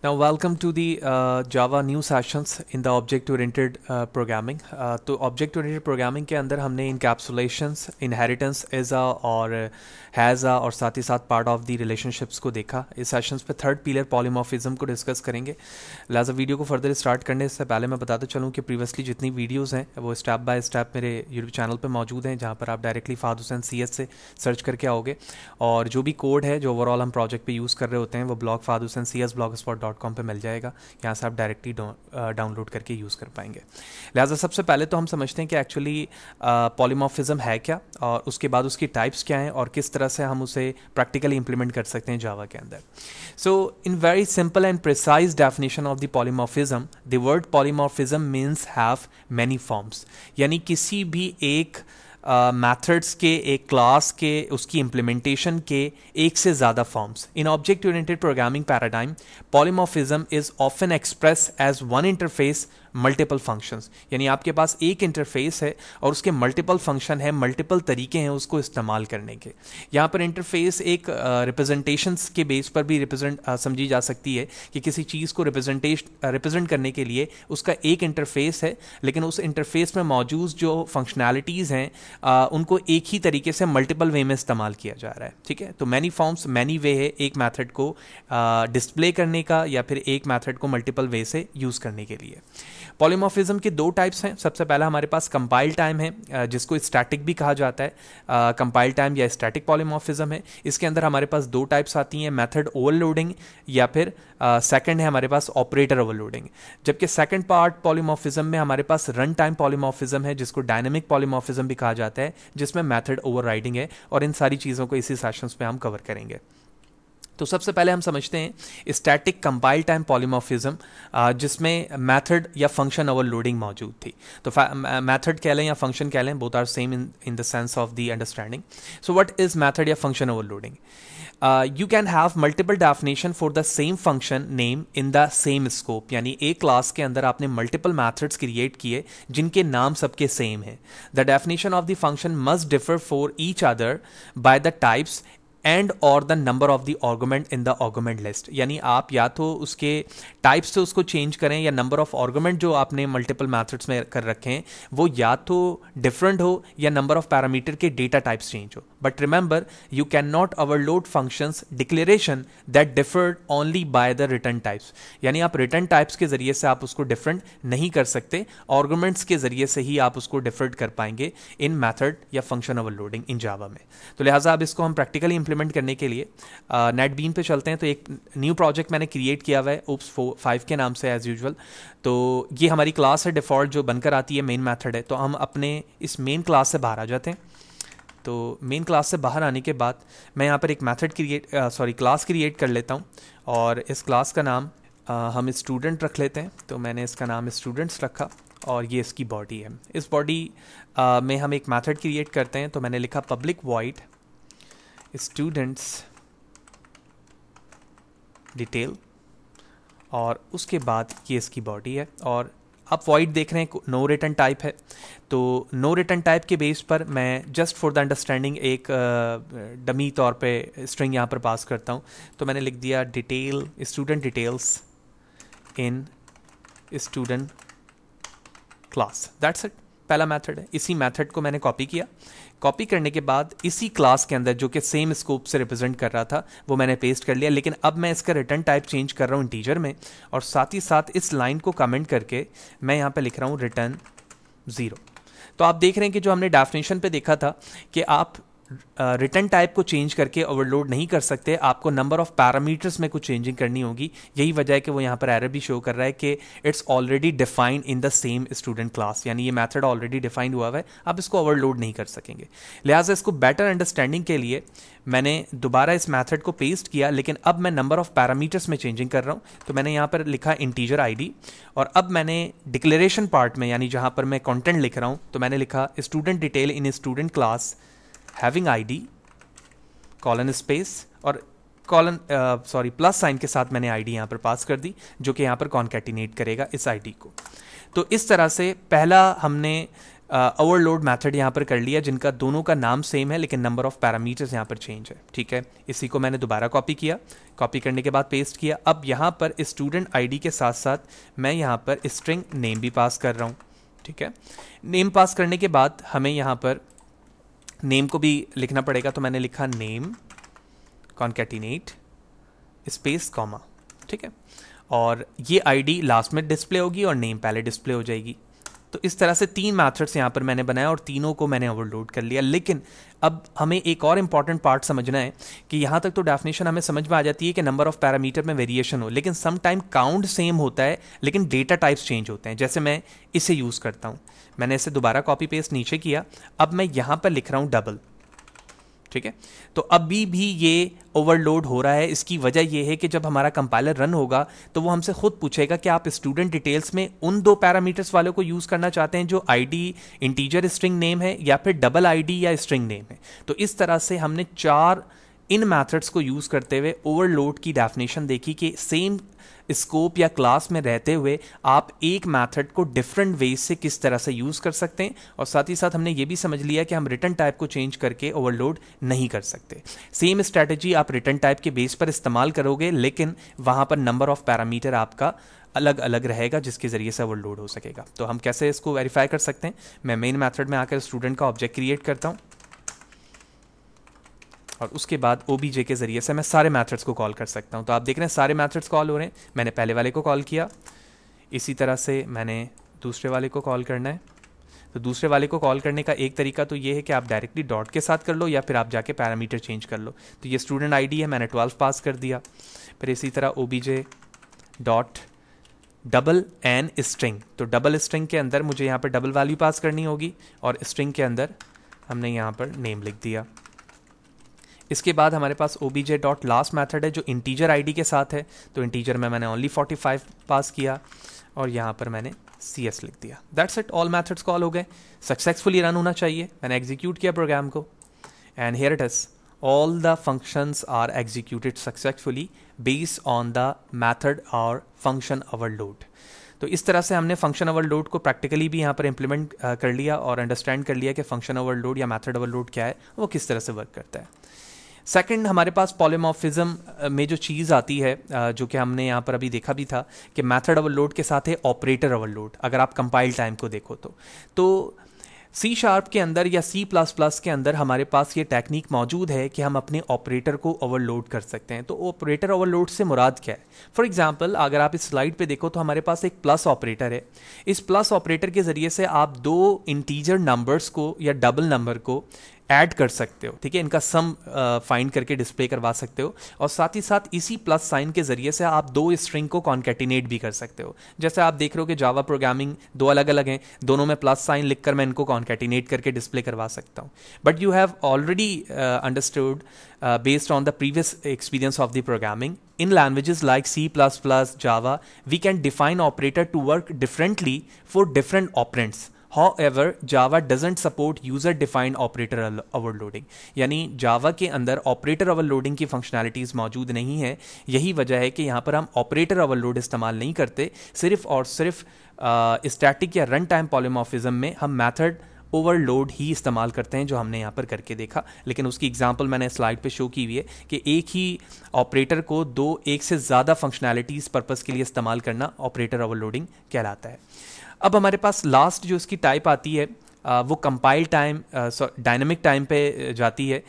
Now, welcome to the Java new sessions in the object-oriented programming. तो object-oriented programming के अंदर हमने encapsulations, inheritance, is a और has a और साथ ही साथ part of the relationships को देखा. इस सेशंस पे थर्ड पिलर polymorphism को डिस्कस करेंगे. लिहाजा वीडियो को फर्दर स्टार्ट करने से पहले मैं बताता चलूँ कि प्रीवियसली जितनी वीडियोज़ हैं वो स्टेप बाय स्टेप मेरे यूट्यूब चैनल पर मौजूद हैं, जहाँ पर आप डायरेक्टली फ़ाद हुसैन CS से सर्च करके आओगे और जो भी कोड है जो ओवरऑल हम प्रोजेक्ट पे यूज़ कर रहे होते हैं वो ब्लॉग फ़ाद हुसैन CS blogspot.com पे मिल जाएगा. यहाँ से आप डायरेक्टली डाउनलोड करके यूज़ कर पाएंगे. लिहाजा सबसे पहले तो हम समझते हैं कि एक्चुअली पॉलीमॉर्फिज्म है क्या और उसके बाद उसकी टाइप्स क्या हैं और किस तरह से हम उसे प्रैक्टिकली इंप्लीमेंट कर सकते हैं जावा के अंदर. So in very simple and precise definition of the polymorphism, the word polymorphism means have many forms, यानी किसी भी एक मेथड्स के, एक क्लास के, उसकी इम्प्लीमेंटेशन के एक से ज़्यादा forms. In object oriented programming paradigm polymorphism is often express as one interface multiple functions, यानी आपके पास एक इंटरफेस है और उसके मल्टीपल फंक्शन है, मल्टीपल तरीके हैं उसको इस्तेमाल करने के. यहाँ पर इंटरफेस एक रिप्रेजेंटेशंस के बेस पर भी समझी जा सकती है कि किसी चीज़ को रिप्रेजेंट करने के लिए उसका एक इंटरफेस है, लेकिन उस इंटरफेस में मौजूद जो फंक्शनैलिटीज़ हैं उनको एक ही तरीके से मल्टीपल वे में इस्तेमाल किया जा रहा है. ठीक है, तो मैनी फॉर्म्स, मैनी वे है एक मैथड को डिस्प्ले करने का या फिर एक मैथड को मल्टीपल वे से यूज़ करने के लिए. पॉलीमॉर्फिज्म के दो टाइप्स हैं. सबसे पहला हमारे पास कंपाइल टाइम है, जिसको स्टैटिक भी कहा जाता है. कंपाइल टाइम या स्टैटिक पॉलीमॉर्फिज्म है. इसके अंदर हमारे पास दो टाइप्स आती हैं, मेथड ओवरलोडिंग या फिर सेकंड है हमारे पास ऑपरेटर ओवरलोडिंग. जबकि सेकंड पार्ट पॉलीमॉर्फिज्म में हमारे पास रन टाइम पॉलीमॉर्फिज्म है, जिसको डायनेमिक पॉलीमॉर्फिज्म भी कहा जाता है, जिसमें मेथड ओवरराइडिंग है. और इन सारी चीज़ों को इसी सेशंस में हम कवर करेंगे. तो सबसे पहले हम समझते हैं स्टैटिक कंपाइल टाइम पॉलीमॉर्फिज्म, जिसमें मेथड या फंक्शन ओवरलोडिंग मौजूद थी. तो मेथड कह लें या फंक्शन कह लें, both are same in the sense of the understanding. So what is method या function overloading? You can have multiple definition for the same function name in the same scope, यानी एक class के अंदर आपने multiple methods create किए जिनके नाम सबके सेम हैं. The definition of the function must differ for each other by the types and और the number of the argument in the argument list, यानी आप या तो उसके टाइप से उसको चेंज करें या नंबर ऑफ आर्गुमेंट जो आपने मल्टीपल मैथड्स में कर रखे हैं वो या तो डिफरेंट हो या नंबर ऑफ पैरामीटर के डेटा टाइप्स चेंज हो. But remember, you can not overload functions declaration that deferred only by the return types, यानी आप रिटर्न टाइप्स के जरिए से आप उसको डिफरेंट नहीं कर सकते, आर्गुमेंट्स के जरिए से ही आप उसको डिफरेंट कर पाएंगे इन मैथड या फंक्शन ओवरलोडिंग इन जावा में. तो लिहाजा अब इसको हम प्रैक्टिकली इंप्लीमेंट करने के लिए नेटबीन पे चलते हैं. तो एक न्यू प्रोजेक्ट मैंने क्रिएट किया हुआ है oops 5 के नाम से एज यूजुअल. तो ये हमारी क्लास है डिफ़ॉल्ट जो बनकर आती है, मेन मेथड है. तो हम अपने इस मेन क्लास से बाहर आ जाते हैं. तो मेन क्लास से बाहर आने के बाद मैं यहाँ पर एक मेथड क्लास क्रिएट कर लेता हूँ और इस क्लास का नाम हम स्टूडेंट रख लेते हैं. तो मैंने इसका नाम स्टूडेंट्स रखा और ये इसकी बॉडी है. इस बॉडी में हम एक मेथड क्रिएट करते हैं. तो मैंने लिखा पब्लिक वॉइड स्टूडेंट्स डिटेल और उसके बाद ये इसकी बॉडी है. और आप वॉइड देख रहे हैं नो रिटर्न टाइप है. तो नो रिटर्न टाइप के बेस पर मैं जस्ट फॉर द अंडरस्टैंडिंग एक डमी तौर पे स्ट्रिंग यहाँ पर पास करता हूँ. तो मैंने लिख दिया detail student details in student class. That's it, पहला मेथड है. इसी मेथड को मैंने कॉपी किया. कॉपी करने के बाद इसी क्लास के अंदर जो कि सेम स्कोप से रिप्रेजेंट कर रहा था वो मैंने पेस्ट कर लिया. लेकिन अब मैं इसका रिटर्न टाइप चेंज कर रहा हूँ इंटीजर में और साथ ही साथ इस लाइन को कमेंट करके मैं यहाँ पे लिख रहा हूँ रिटर्न 0. तो आप देख रहे हैं कि जो हमने डेफिनेशन पे देखा था कि आप रिटर्न टाइप को चेंज करके ओवरलोड नहीं कर सकते, आपको नंबर ऑफ पैरामीटर्स में कुछ चेंजिंग करनी होगी. यही वजह है कि वो यहाँ पर एरर भी शो कर रहा है कि it's already defined in the same student class, यानी ये मेथड ऑलरेडी डिफाइंड हुआ है, आप इसको ओवरलोड नहीं कर सकेंगे. लिहाजा इसको बेटर अंडरस्टैंडिंग के लिए मैंने दोबारा इस मेथड को पेस्ट किया, लेकिन अब मैं नंबर ऑफ पैरामीटर्स में चेंजिंग कर रहा हूँ. तो मैंने यहाँ पर लिखा इंटीजर ID और अब मैंने डिक्लेरेशन पार्ट में, यानी जहाँ पर मैं कंटेंट लिख रहा हूँ, तो मैंने लिखा student detail in student class having ID colon space और प्लस साइन के साथ मैंने ID यहाँ पर पास कर दी, जो कि यहाँ पर कॉन्कैटिनेट करेगा इस ID को. तो इस तरह से पहला हमने ओवरलोड मेथड यहाँ पर कर लिया, जिनका दोनों का नाम सेम है लेकिन नंबर ऑफ पैरामीटर्स यहाँ पर चेंज है। ठीक है, इसी को मैंने दोबारा कॉपी किया, कॉपी करने के बाद पेस्ट किया। अब यहाँ पर स्टूडेंट आईडी के साथ साथ मैं यहाँ पर स्ट्रिंग नेम भी पास कर रहा हूँ। ठीक है, नेम पास करने के बाद हमें यहाँ पर नेम को भी लिखना पड़ेगा, तो मैंने लिखा नेम कॉन्कैटिनेट स्पेस कॉमा। ठीक है, और ये आईडी लास्ट में डिस्प्ले होगी और नेम पहले डिस्प्ले हो जाएगी। तो इस तरह से 3 मैथड्स यहाँ पर मैंने बनाया और तीनों को मैंने ओवरलोड कर लिया। लेकिन अब हमें एक और इंपॉर्टेंट पार्ट समझना है कि यहाँ तक तो डेफिनेशन हमें समझ में आ जाती है कि नंबर ऑफ पैरामीटर में वेरिएशन हो, लेकिन सम टाइम काउंट सेम होता है लेकिन डेटा टाइप्स चेंज होते हैं। जैसे मैं इसे यूज़ करता हूँ, मैंने इसे दोबारा कॉपी पेस्ट नीचे किया, अब मैं यहाँ पर लिख रहा हूँ डबल। ठीक है, तो अभी भी ये ओवरलोड हो रहा है। इसकी वजह ये है कि जब हमारा कंपाइलर रन होगा तो वो हमसे खुद पूछेगा कि आप स्टूडेंट डिटेल्स में उन 2 पैरामीटर्स वालों को यूज़ करना चाहते हैं जो आईडी इंटीजर स्ट्रिंग नेम है या फिर डबल आईडी या स्ट्रिंग नेम है। तो इस तरह से हमने 4 इन मैथड्स को यूज़ करते हुए ओवरलोड की डेफिनेशन देखी कि सेम स्कोप या क्लास में रहते हुए आप एक मेथड को डिफरेंट वेज से किस तरह से यूज़ कर सकते हैं। और साथ ही साथ हमने ये भी समझ लिया कि हम रिटर्न टाइप को चेंज करके ओवरलोड नहीं कर सकते। सेम स्ट्रैटेजी आप रिटर्न टाइप के बेस पर इस्तेमाल करोगे, लेकिन वहाँ पर नंबर ऑफ पैरामीटर आपका अलग अलग रहेगा जिसके ज़रिए से ओवरलोड हो सकेगा। तो हम कैसे इसको वेरीफाई कर सकते हैं? मैं मेन मेथड में आकर स्टूडेंट का ऑब्जेक्ट क्रिएट करता हूँ और उसके बाद OBJ के ज़रिए से मैं सारे मेथड्स को कॉल कर सकता हूं। तो आप देख रहे हैं सारे मेथड्स कॉल हो रहे हैं। मैंने पहले वाले को कॉल किया, इसी तरह से मैंने दूसरे वाले को कॉल करना है। तो दूसरे वाले को कॉल करने का एक तरीका तो ये है कि आप डायरेक्टली डॉट के साथ कर लो या फिर आप जाके पैरामीटर चेंज कर लो। तो ये स्टूडेंट आईडी है, मैंने 12 पास कर दिया। फिर इसी तरह OBJ dot double N string, तो डबल स्ट्रिंग के अंदर मुझे यहाँ पर डबल वैल्यू पास करनी होगी और स्ट्रिंग के अंदर हमने यहाँ पर नेम लिख दिया। इसके बाद हमारे पास OBJ डॉट लास्ट मैथड है जो इंटीजर आईडी के साथ है। तो इंटीजर में मैंने ओनली 45 पास किया और यहाँ पर मैंने CS लिख दिया। That's it, all methods call हो गए। सक्सेसफुली रन होना चाहिए। मैंने एग्जीक्यूट किया प्रोग्राम को and here it is, all the functions are executed successfully based on the method और फंक्शन ओवरलोड। तो इस तरह से हमने फंक्शन ओवरलोड को प्रैक्टिकली भी यहाँ पर इंप्लीमेंट कर लिया और अंडरस्टैंड कर लिया कि फंक्शन ओवरलोड या मैथड ओवरलोड क्या है, वो किस तरह से वर्क करता है। सेकंड, हमारे पास पॉलीमॉर्फिज्म में जो चीज़ आती है जो कि हमने यहाँ पर अभी देखा भी था कि मैथड ओवरलोड के साथ है ऑपरेटर ओवरलोड। अगर आप कंपाइल टाइम को देखो तो C# के अंदर या C++ के अंदर हमारे पास ये टेक्निक मौजूद है कि हम अपने ऑपरेटर को ओवरलोड कर सकते हैं। तो ऑपरेटर ओवरलोड से मुराद क्या है? फॉर एग्जांपल, अगर आप इस स्लाइड पे देखो तो हमारे पास एक प्लस ऑपरेटर है। इस प्लस ऑपरेटर के ज़रिए से आप 2 इंटीजर नंबर्स को या डबल नंबर को ऐड कर सकते हो। ठीक है, इनका सम फाइंड करके डिस्प्ले करवा सकते हो और साथ ही साथ इसी प्लस साइन के जरिए से आप 2 स्ट्रिंग को कॉन्कैटिनेट भी कर सकते हो। जैसे आप देख रहे हो कि जावा प्रोग्रामिंग 2 अलग अलग हैं, दोनों में प्लस साइन लिखकर मैं इनको कॉन्कैटिनेट करके डिस्प्ले करवा सकता हूँ। But you have already understood based on the previous experience of the programming in languages like C++, Java, we can define operator to work differently for different operands. However, Java doesn't support user-defined operator overloading. यानी Java के अंदर operator overloading की functionalities मौजूद नहीं है। यही वजह है कि यहाँ पर हम operator overload इस्तेमाल नहीं करते, सिर्फ और सिर्फ static या run time polymorphism में हम method ओवरलोड ही इस्तेमाल करते हैं, जो हमने यहाँ पर करके देखा। लेकिन उसकी एग्जांपल मैंने स्लाइड पे शो की हुई है कि एक ही ऑपरेटर को 1 से ज़्यादा फंक्शनैलिटीज़ पर्पस के लिए इस्तेमाल करना ऑपरेटर ओवरलोडिंग कहलाता है। अब हमारे पास लास्ट जो इसकी टाइप आती है वो कंपाइल टाइम डायनेमिक टाइम पे जाती है,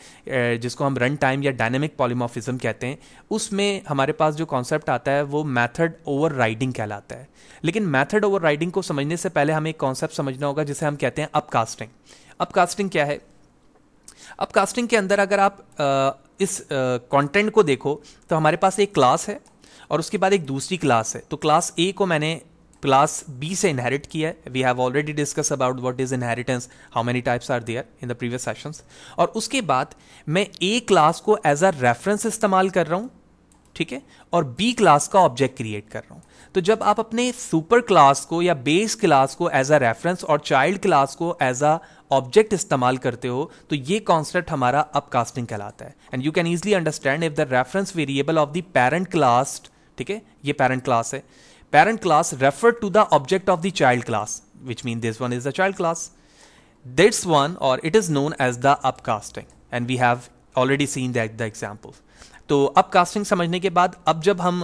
जिसको हम रन टाइम या डायनेमिक पॉलीमॉर्फिज्म कहते हैं। उसमें हमारे पास जो कॉन्सेप्ट आता है वो मेथड ओवरराइडिंग कहलाता है। लेकिन मेथड ओवरराइडिंग को समझने से पहले हमें एक कॉन्सेप्ट समझना होगा जिसे हम कहते हैं अपकास्टिंग। अपकास्टिंग क्या है? अपकास्टिंग के अंदर अगर आप इस कंटेंट को देखो तो हमारे पास एक क्लास है और उसके बाद एक दूसरी क्लास है। तो क्लास A को मैंने क्लास B से इनहेरिट किया है। We have already discuss about what is inheritance, how many types are there in the previous sessions. और उसके बाद मैं A क्लास को एज अ रेफरेंस इस्तेमाल कर रहा हूं, ठीक है, और B क्लास का ऑब्जेक्ट क्रिएट कर रहा हूं। तो जब आप अपने सुपर क्लास को या बेस क्लास को एज अ रेफरेंस और चाइल्ड क्लास को एज अ ऑब्जेक्ट इस्तेमाल करते हो तो ये कॉन्सेप्ट हमारा अपकास्टिंग कहलाता है। And you can easily understand if the reference variable of the parent class, ठीक है, ये पेरेंट क्लास है, parent class refer to the object of the child class, which means this one is the child class. This one, or it is known as the upcasting, and we have already seen that the examples. तो अपकास्टिंग समझने के बाद अब जब हम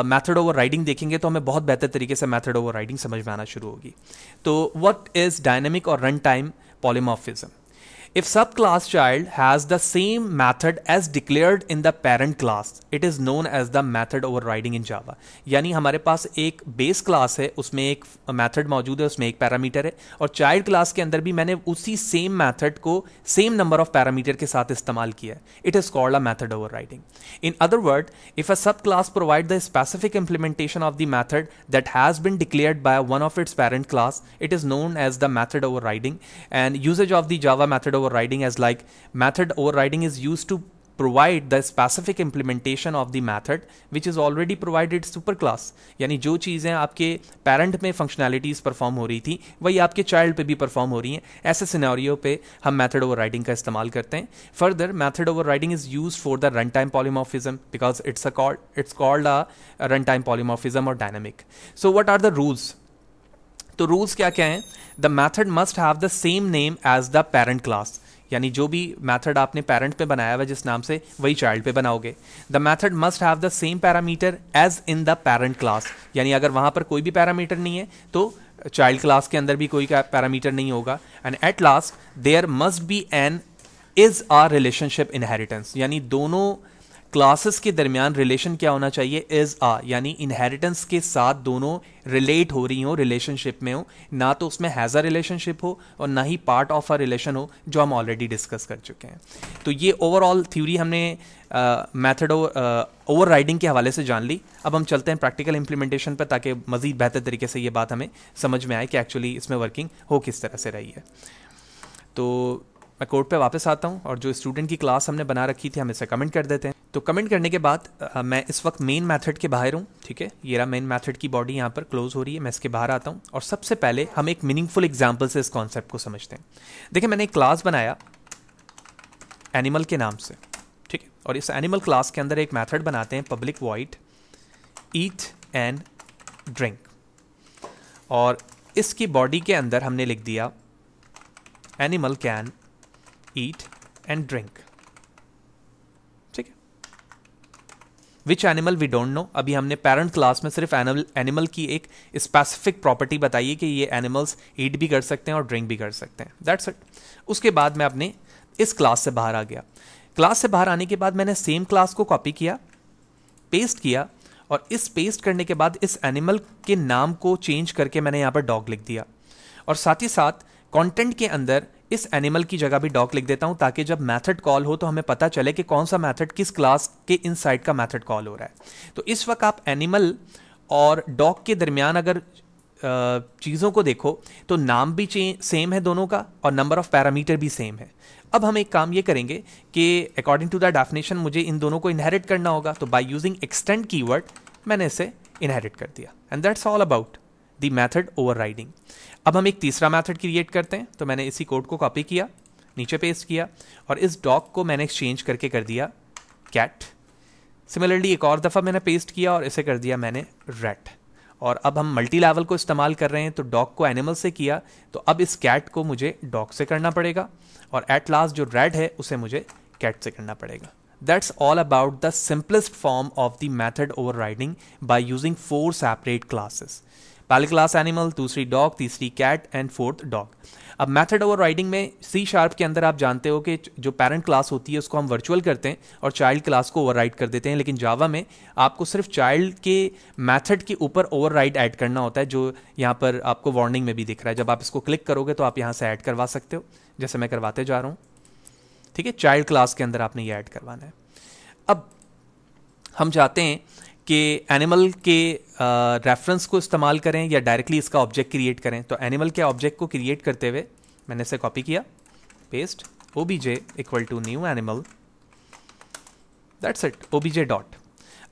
method over riding देखेंगे तो हमें बहुत बेहतर तरीके से मेथड ओवर राइडिंग समझ में आना शुरू होगी. तो व्हाट इज डायनेमिक और run time polymorphism? If subclass child has the same method as declared in the parent class, it is known as the method overriding in Java. यानी हमारे पास एक बेस क्लास है, उसमें एक मेथड मौजूद है, उसमें एक पैरामीटर है, और चाइल्ड क्लास के अंदर भी मैंने उसी सेम मेथड को सेम नंबर ऑफ पैरामीटर के साथ इस्तेमाल किया है. It is called a method overriding. In other words, if a subclass provides the specific implementation of the method that has been declared by one of its parent class, it is known as the method overriding. And usage of the Java method overriding as like method overriding is used to provide the specific implementation of the method which is already provided superclass. यानी जो चीज़ें आपके parent में functionalities perform हो रही थी वही आपके चाइल्ड पे भी परफॉर्म हो रही हैं. ऐसे सिनेरियो पे हम मेथड ओवरराइडिंग का इस्तेमाल करते हैं. Further method overriding is used for the run time polymorphism because it's called a run time polymorphism और dynamic. So what are the rules? तो रूल्स क्या क्या हैं? The method must have the same name as the parent class, यानी जो भी method आपने parent पे बनाया हुआ जिस नाम से वही चाइल्ड पे बनाओगे. The method must have the same parameter as in the parent class, यानी अगर वहां पर कोई भी पैरामीटर नहीं है तो चाइल्ड क्लास के अंदर भी कोई पैरामीटर नहीं होगा. And at last there must be an is a relationship inheritance, यानी दोनों क्लासेस के दरमियान रिलेशन क्या होना चाहिए? इज आ, यानी इनहेरिटेंस के साथ दोनों रिलेट हो रही हो, रिलेशनशिप में हो, ना तो उसमें हैज़ अ रिलेशनशिप हो और ना ही पार्ट ऑफ अ रिलेशन हो, जो हम ऑलरेडी डिस्कस कर चुके हैं. तो ये ओवरऑल थ्योरी हमने मेथड ओवरराइडिंग के हवाले से जान ली. अब हम चलते हैं प्रैक्टिकल इंप्लीमेंटेशन पर ताकि मज़ीद बेहतर तरीके से ये बात हमें समझ में आए कि एक्चुअली इसमें वर्किंग हो किस तरह से रही है. तो मैं कोड पे वापस आता हूँ और जो स्टूडेंट की क्लास हमने बना रखी थी हम इसे कमेंट कर देते हैं. तो कमेंट करने के बाद मैं इस वक्त मेन मेथड के बाहर हूँ. ठीक है, ये रहा मेन मेथड की बॉडी यहाँ पर क्लोज हो रही है. मैं इसके बाहर आता हूँ और सबसे पहले हम एक मीनिंगफुल एग्जाम्पल से इस कॉन्सेप्ट को समझते हैं. देखिए, मैंने एक क्लास बनाया एनिमल के नाम से. ठीक है, और इस एनिमल क्लास के अंदर एक मेथड बनाते हैं public void eat and drink, और इसकी बॉडी के अंदर हमने लिख दिया animal can eat and drink. ठीक है, which animal we don't know. अभी हमने पेरेंट क्लास में सिर्फ एनिमल की एक स्पेसिफिक प्रॉपर्टी बताई है कि ये एनिमल्स ईट भी कर सकते हैं और ड्रिंक भी कर सकते हैं. That's it. उसके बाद मैं अपने इस क्लास से बाहर आ गया. क्लास से बाहर आने के बाद मैंने सेम क्लास को कॉपी किया, पेस्ट किया, और इस पेस्ट करने के बाद इस एनिमल के नाम को चेंज करके मैंने यहाँ पर डॉग लिख दिया, और साथ ही साथ कंटेंट के अंदर इस एनिमल की जगह भी डॉग लिख देता हूं ताकि जब मेथड कॉल हो तो हमें पता चले कि कौन सा मेथड किस क्लास के इनसाइड का मेथड कॉल हो रहा है. तो इस वक्त आप एनिमल और डॉग के दरमियान अगर चीज़ों को देखो तो नाम भी सेम है दोनों का और नंबर ऑफ पैरामीटर भी सेम है. अब हम एक काम ये करेंगे कि अकॉर्डिंग टू द डेफिनेशन मुझे इन दोनों को इनहेरिट करना होगा. तो बाय यूजिंग एक्सटेंड कीवर्ड मैंने इसे इनहेरिट कर दिया. And that's all about the method overriding. अब हम एक तीसरा मेथड क्रिएट करते हैं. तो मैंने इसी कोड को कॉपी किया, नीचे पेस्ट किया, और इस डॉग को मैंने एक्सचेंज करके कर दिया कैट. सिमिलरली एक और दफ़ा मैंने पेस्ट किया और इसे कर दिया मैंने रेट. और अब हम मल्टी लेवल को इस्तेमाल कर रहे हैं. तो डॉग को एनिमल से किया, तो अब इस कैट को मुझे डॉग से करना पड़ेगा, और एट लास्ट जो रेड है उसे मुझे कैट से करना पड़ेगा. That's all about the simplest form of the method overriding by using 4 separate classes. पहली क्लास एनिमल, दूसरी डॉग, तीसरी कैट एंड फोर्थ डॉग. अब मेथड ओवरराइडिंग में C# के अंदर आप जानते हो कि जो पेरेंट क्लास होती है उसको हम वर्चुअल करते हैं और चाइल्ड क्लास को ओवरराइड कर देते हैं. लेकिन जावा में आपको सिर्फ चाइल्ड के मेथड के ऊपर ओवरराइड ऐड करना होता है, जो यहाँ पर आपको वार्निंग में भी दिख रहा है. जब आप इसको क्लिक करोगे तो आप यहाँ से ऐड करवा सकते हो, जैसे मैं करवाते जा रहा हूँ. ठीक है, चाइल्ड क्लास के अंदर आपने ये ऐड करवाना है. अब हम चाहते हैं कि एनिमल के रेफरेंस को इस्तेमाल करें या डायरेक्टली इसका ऑब्जेक्ट क्रिएट करें. तो एनिमल के ऑब्जेक्ट को क्रिएट करते हुए मैंने इसे कॉपी किया, paste, obj equal to new animal, that's it, obj dot.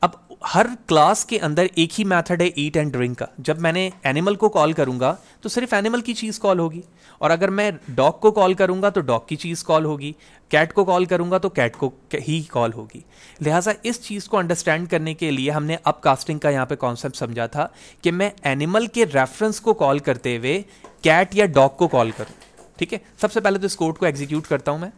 अब हर क्लास के अंदर एक ही मेथड है ईट एंड ड्रिंक का. जब मैंने एनिमल को कॉल करूंगा तो सिर्फ एनिमल की चीज कॉल होगी, और अगर मैं डॉग को कॉल करूंगा तो डॉग की चीज कॉल होगी, कैट को कॉल करूंगा तो कैट को ही कॉल होगी. लिहाजा इस चीज को अंडरस्टैंड करने के लिए हमने अपकास्टिंग का यहाँ पे कॉन्सेप्ट समझा था कि मैं एनिमल के रेफरेंस को कॉल करते हुए कैट या डॉग को कॉल करूं. ठीक है, सबसे पहले तो इस कोड को एग्जीक्यूट करता हूं मैं।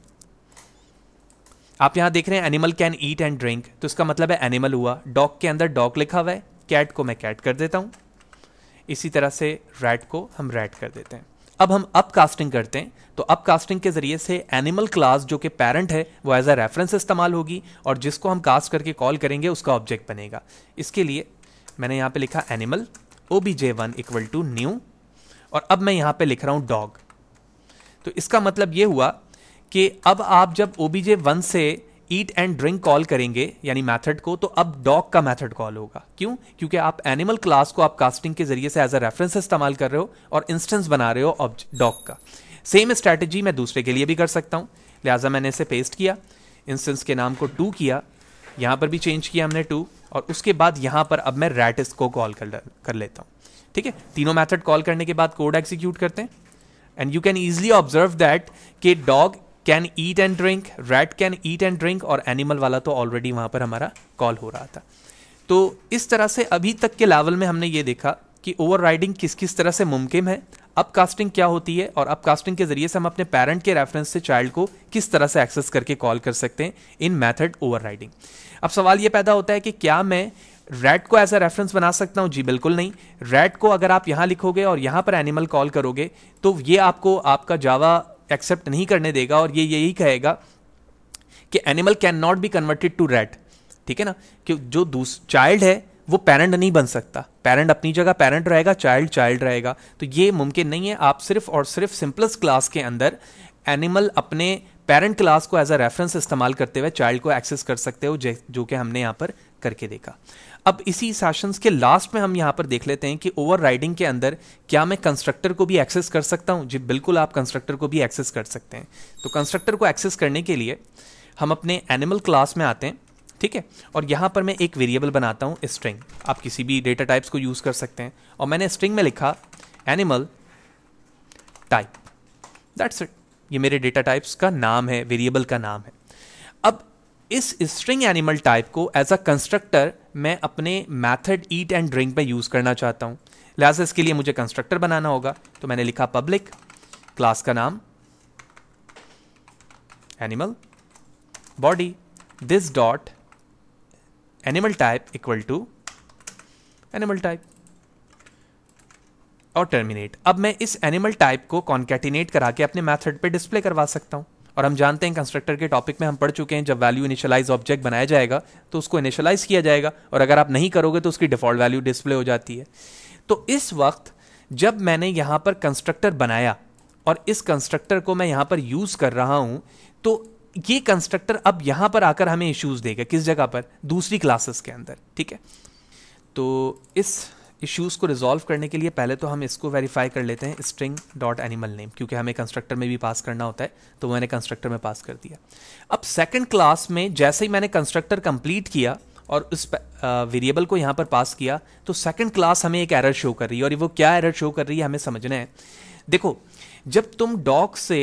आप यहां देख रहे हैं animal can eat and drink, तो इसका मतलब है एनिमल हुआ। डॉग के अंदर डॉग लिखा हुआ है, कैट को मैं कैट कर देता हूं। इसी तरह से रैट को हम रैट कर देते हैं। अब हम अपकास्टिंग करते हैं, तो अपकास्टिंग के जरिए से एनिमल क्लास जो कि पेरेंट है वो एज अ रेफरेंस इस्तेमाल होगी, और जिसको हम कास्ट करके कॉल करेंगे उसका ऑब्जेक्ट बनेगा। इसके लिए मैंने यहां पे लिखा animal obj1 equal to new, और अब मैं यहां पे लिख रहा हूं डॉग। तो इसका मतलब यह हुआ कि अब आप जब obj1 से ईट एंड ड्रिंक कॉल करेंगे यानी मेथड को, तो अब डॉग का मेथड कॉल होगा। क्यों? क्योंकि आप एनिमल क्लास को आप कास्टिंग के जरिए से एज अ रेफरेंस इस्तेमाल कर रहे हो और इंस्टेंस बना रहे हो डॉग का। सेम स्ट्रैटेजी मैं दूसरे के लिए भी कर सकता हूं, लिहाजा मैंने इसे पेस्ट किया, इंस्टेंस के नाम को 2 किया, यहां पर भी चेंज किया हमने 2, और उसके बाद यहां पर अब मैं रैट इसको कॉल कर लेता हूं। ठीक है, तीनों मेथड कॉल करने के बाद कोड एग्जीक्यूट करते हैं, and you can easily observe that कि dog can eat and drink, rat can eat and drink, और एनिमल वाला तो ऑलरेडी वहां पर हमारा कॉल हो रहा था। तो इस तरह से अभी तक के लेवल में हमने ये देखा कि ओवरराइडिंग किस किस तरह से मुमकिन है, अपकास्टिंग क्या होती है, और अपकास्टिंग के जरिए से हम अपने पेरेंट के रेफरेंस से चाइल्ड को किस तरह से एक्सेस करके कॉल कर सकते हैं इन मेथड ओवरराइडिंग। अब सवाल ये पैदा होता है कि क्या मैं रैट को एज अ रेफरेंस बना सकता हूं? जी बिल्कुल नहीं। रैट को अगर आप यहां लिखोगे और यहां पर एनिमल कॉल करोगे तो ये आपको आपका जावा एक्सेप्ट नहीं करने देगा, और ये यही कहेगा कि animal can not be converted to rat. ठीक है ना, कि जो चाइल्ड है वो पेरेंट नहीं बन सकता, पेरेंट अपनी जगह पेरेंट रहेगा, चाइल्ड चाइल्ड रहेगा, तो ये मुमकिन नहीं है। आप सिर्फ और सिर्फ सिंपलेस्ट क्लास के अंदर एनिमल अपने पेरेंट क्लास को एज अ रेफरेंस इस्तेमाल करते हुए चाइल्ड को एक्सेस कर सकते हो, जो कि हमने यहां पर करके देखा। अब इसी सेशंस के लास्ट में हम यहां पर देख लेते हैं कि ओवरराइडिंग के अंदर क्या मैं कंस्ट्रक्टर को भी एक्सेस कर सकता हूं? जी बिल्कुल, आप कंस्ट्रक्टर को भी एक्सेस कर सकते हैं। तो कंस्ट्रक्टर को एक्सेस करने के लिए हम अपने एनिमल क्लास में आते हैं, ठीक है, और यहां पर मैं एक वेरिएबल बनाता हूं स्ट्रिंग। आप किसी भी डेटा टाइप्स को यूज कर सकते हैं, और मैंने स्ट्रिंग में लिखा एनिमल टाइप, दैट्स इट। ये मेरे डेटा टाइप्स का नाम है, वेरिएबल का नाम है। अब इस स्ट्रिंग एनिमल टाइप को एज अ कंस्ट्रक्टर मैं अपने मेथड ईट एंड ड्रिंक में यूज करना चाहता हूं, लिहाजा इसके लिए मुझे कंस्ट्रक्टर बनाना होगा। तो मैंने लिखा पब्लिक, क्लास का नाम animal, body this dot animal type equal to animal type, और टर्मिनेट। अब मैं इस एनिमल टाइप को कॉन्कैटिनेट करा के अपने मेथड पे डिस्प्ले करवा सकता हूं। और हम जानते हैं कंस्ट्रक्टर के टॉपिक में हम पढ़ चुके हैं, जब वैल्यू इनिशियलाइज ऑब्जेक्ट बनाया जाएगा तो उसको इनिशियलाइज किया जाएगा, और अगर आप नहीं करोगे तो उसकी डिफॉल्ट वैल्यू डिस्प्ले हो जाती है। तो इस वक्त जब मैंने यहां पर कंस्ट्रक्टर बनाया और इस कंस्ट्रक्टर को मैं यहां पर यूज कर रहा हूं, तो ये कंस्ट्रक्टर अब यहां पर आकर हमें इश्यूज देगा। किस जगह पर? दूसरी क्लासेस के अंदर। ठीक है, तो इस इश्यूज को रिजॉल्व करने के लिए पहले तो हम इसको वेरीफाई कर लेते हैं, स्ट्रिंग डॉट एनिमल नेम, क्योंकि हमें कंस्ट्रक्टर में भी पास करना होता है, तो मैंने कंस्ट्रक्टर में पास कर दिया। अब सेकंड क्लास में जैसे ही मैंने कंस्ट्रक्टर कंप्लीट किया और उस वेरिएबल को यहां पर पास किया, तो सेकंड क्लास हमें एक एरर शो कर रही है, और वो क्या एरर शो कर रही है हमें समझना है। देखो, जब तुम डॉग से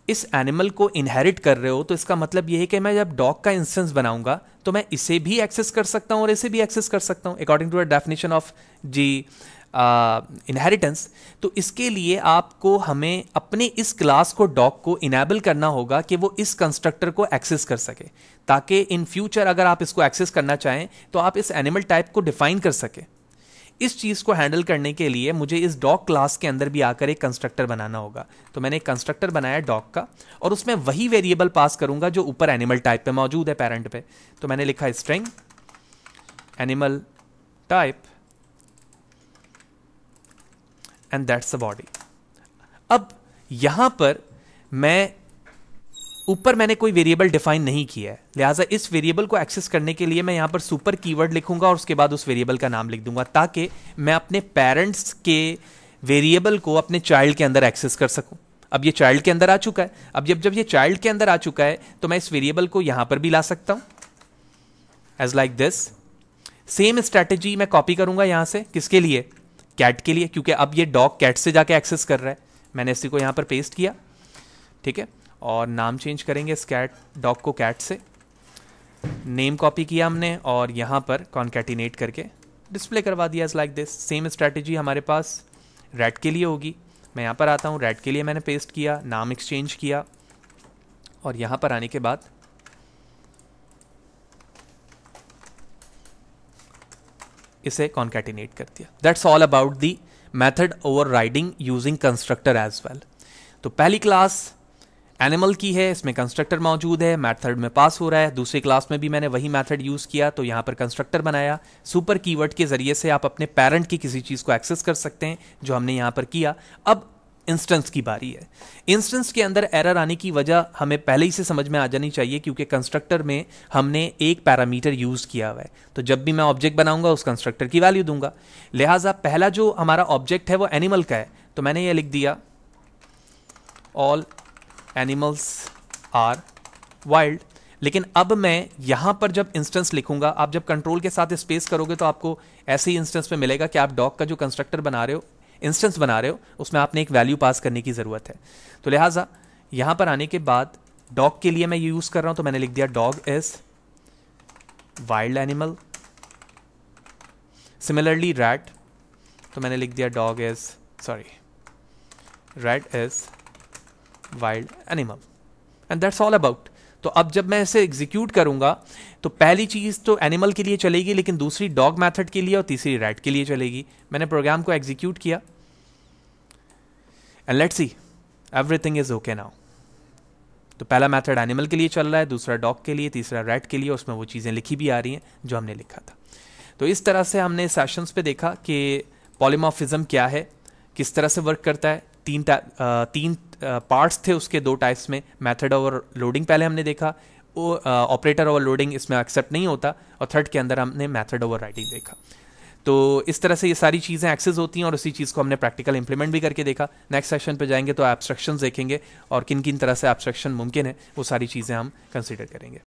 इस एनिमल को इनहेरिट कर रहे हो, तो इसका मतलब यह है कि मैं जब डॉग का इंस्टेंस बनाऊंगा तो मैं इसे भी एक्सेस कर सकता हूं और इसे भी एक्सेस कर सकता हूं according to the definition of G inheritance. तो इसके लिए आपको हमें अपने इस क्लास को डॉग को इनेबल करना होगा कि वो इस कंस्ट्रक्टर को एक्सेस कर सके, ताकि इन फ्यूचर अगर आप इसको एक्सेस करना चाहें तो आप इस एनिमल टाइप को डिफाइन कर सके। इस चीज को हैंडल करने के लिए मुझे इस डॉग क्लास के अंदर भी आकर एक कंस्ट्रक्टर बनाना होगा। तो मैंने एक कंस्ट्रक्टर बनाया डॉग का, और उसमें वही वेरिएबल पास करूंगा जो ऊपर एनिमल टाइप पे मौजूद है, पेरेंट पे। तो मैंने लिखा string animal type and that's the body. अब यहां पर ऊपर मैंने कोई वेरिएबल डिफाइन नहीं किया है, लिहाजा इस वेरिएबल को एक्सेस करने के लिए मैं यहां पर सुपर कीवर्ड लिखूंगा और उसके बाद उस वेरिएबल का नाम लिख दूंगा, ताकि मैं अपने पेरेंट्स के वेरिएबल को अपने चाइल्ड के अंदर एक्सेस कर सकूं। अब ये चाइल्ड के अंदर आ चुका है। अब जब ये चाइल्ड के अंदर आ चुका है तो मैं इस वेरिएबल को यहां पर भी ला सकता हूं as like this. Same strategy मैं कॉपी करूंगा यहां से, किसके लिए? कैट के लिए, क्योंकि अब ये डॉग कैट से जाके एक्सेस कर रहा है। मैंने इसी को यहां पर पेस्ट किया, ठीक है, और नाम चेंज करेंगे इस कैट डॉग को कैट से। नेम कॉपी किया हमने और यहां पर कॉन्कैटिनेट करके डिस्प्ले करवा दिया as like this. Same strategy हमारे पास रैट के लिए होगी। मैं यहाँ पर आता हूँ, रेड के लिए मैंने पेस्ट किया, नाम एक्सचेंज किया और यहाँ पर आने के बाद इसे कॉन्कैटिनेट कर दिया। That's all about the method overriding using constructor as well. तो पहली क्लास एनिमल की है, इसमें कंस्ट्रक्टर मौजूद है, मेथड में पास हो रहा है। दूसरी क्लास में भी मैंने वही मेथड यूज़ किया, तो यहाँ पर कंस्ट्रक्टर बनाया। सुपर कीवर्ड के जरिए से आप अपने पेरेंट की किसी चीज़ को एक्सेस कर सकते हैं, जो हमने यहाँ पर किया। अब इंस्टेंस की बारी है। इंस्टेंस के अंदर एरर आने की वजह हमें पहले ही से समझ में आ जानी चाहिए, क्योंकि कंस्ट्रक्टर में हमने एक पैरामीटर यूज़ किया हुआ है। तो जब भी मैं ऑब्जेक्ट बनाऊंगा उस कंस्ट्रक्टर की वैल्यू दूंगा। लिहाजा पहला जो हमारा ऑब्जेक्ट है वो एनिमल का है, तो मैंने ये लिख दिया ऑल एनिमल्स आर वाइल्ड। लेकिन अब मैं यहां पर जब इंस्टेंस लिखूंगा, आप जब कंट्रोल के साथ स्पेस करोगे तो आपको ऐसे ही इंस्टेंस में मिलेगा कि आप डॉग का जो कंस्ट्रक्टर बना रहे हो, इंस्टेंस बना रहे हो, उसमें आपने एक वैल्यू पास करने की जरूरत है। तो लिहाजा यहां पर आने के बाद डॉग के लिए मैं यूज कर रहा हूं, तो मैंने लिख दिया dog is wild animal. Similarly rat, तो मैंने लिख दिया dog is rat is wild animal, and that's all about. तो अब जब मैं इसे एग्जीक्यूट करूंगा तो पहली चीज तो एनिमल के लिए चलेगी, लेकिन दूसरी डॉग मेथड के लिए और तीसरी रैट के लिए चलेगी। मैंने प्रोग्राम को एग्जीक्यूट किया and let's see everything is okay now. तो पहला मेथड एनिमल के लिए चल रहा है, दूसरा डॉग के लिए, तीसरा रैट के लिए, उसमें वो चीज़ें लिखी भी आ रही हैं जो हमने लिखा था। तो इस तरह से हमने सेशंस पे देखा कि पॉलीमॉर्फिज्म क्या है, किस तरह से वर्क करता है। तीन पार्ट्स थे उसके, दो टाइप्स में। मेथड ओवरलोडिंग पहले हमने देखा, ऑपरेटर ओवरलोडिंग इसमें एक्सेप्ट नहीं होता, और थर्ड के अंदर हमने मेथड ओवरराइडिंग देखा। तो इस तरह से ये सारी चीज़ें एक्सेस होती हैं और उसी चीज़ को हमने प्रैक्टिकल इंप्लीमेंट भी करके देखा। नेक्स्ट सेशन पे जाएंगे तो एब्स्ट्रक्शंस देखेंगे और किन किन तरह से एब्स्ट्रक्शन मुमकिन है, वो सारी चीज़ें हम कंसिडर करेंगे।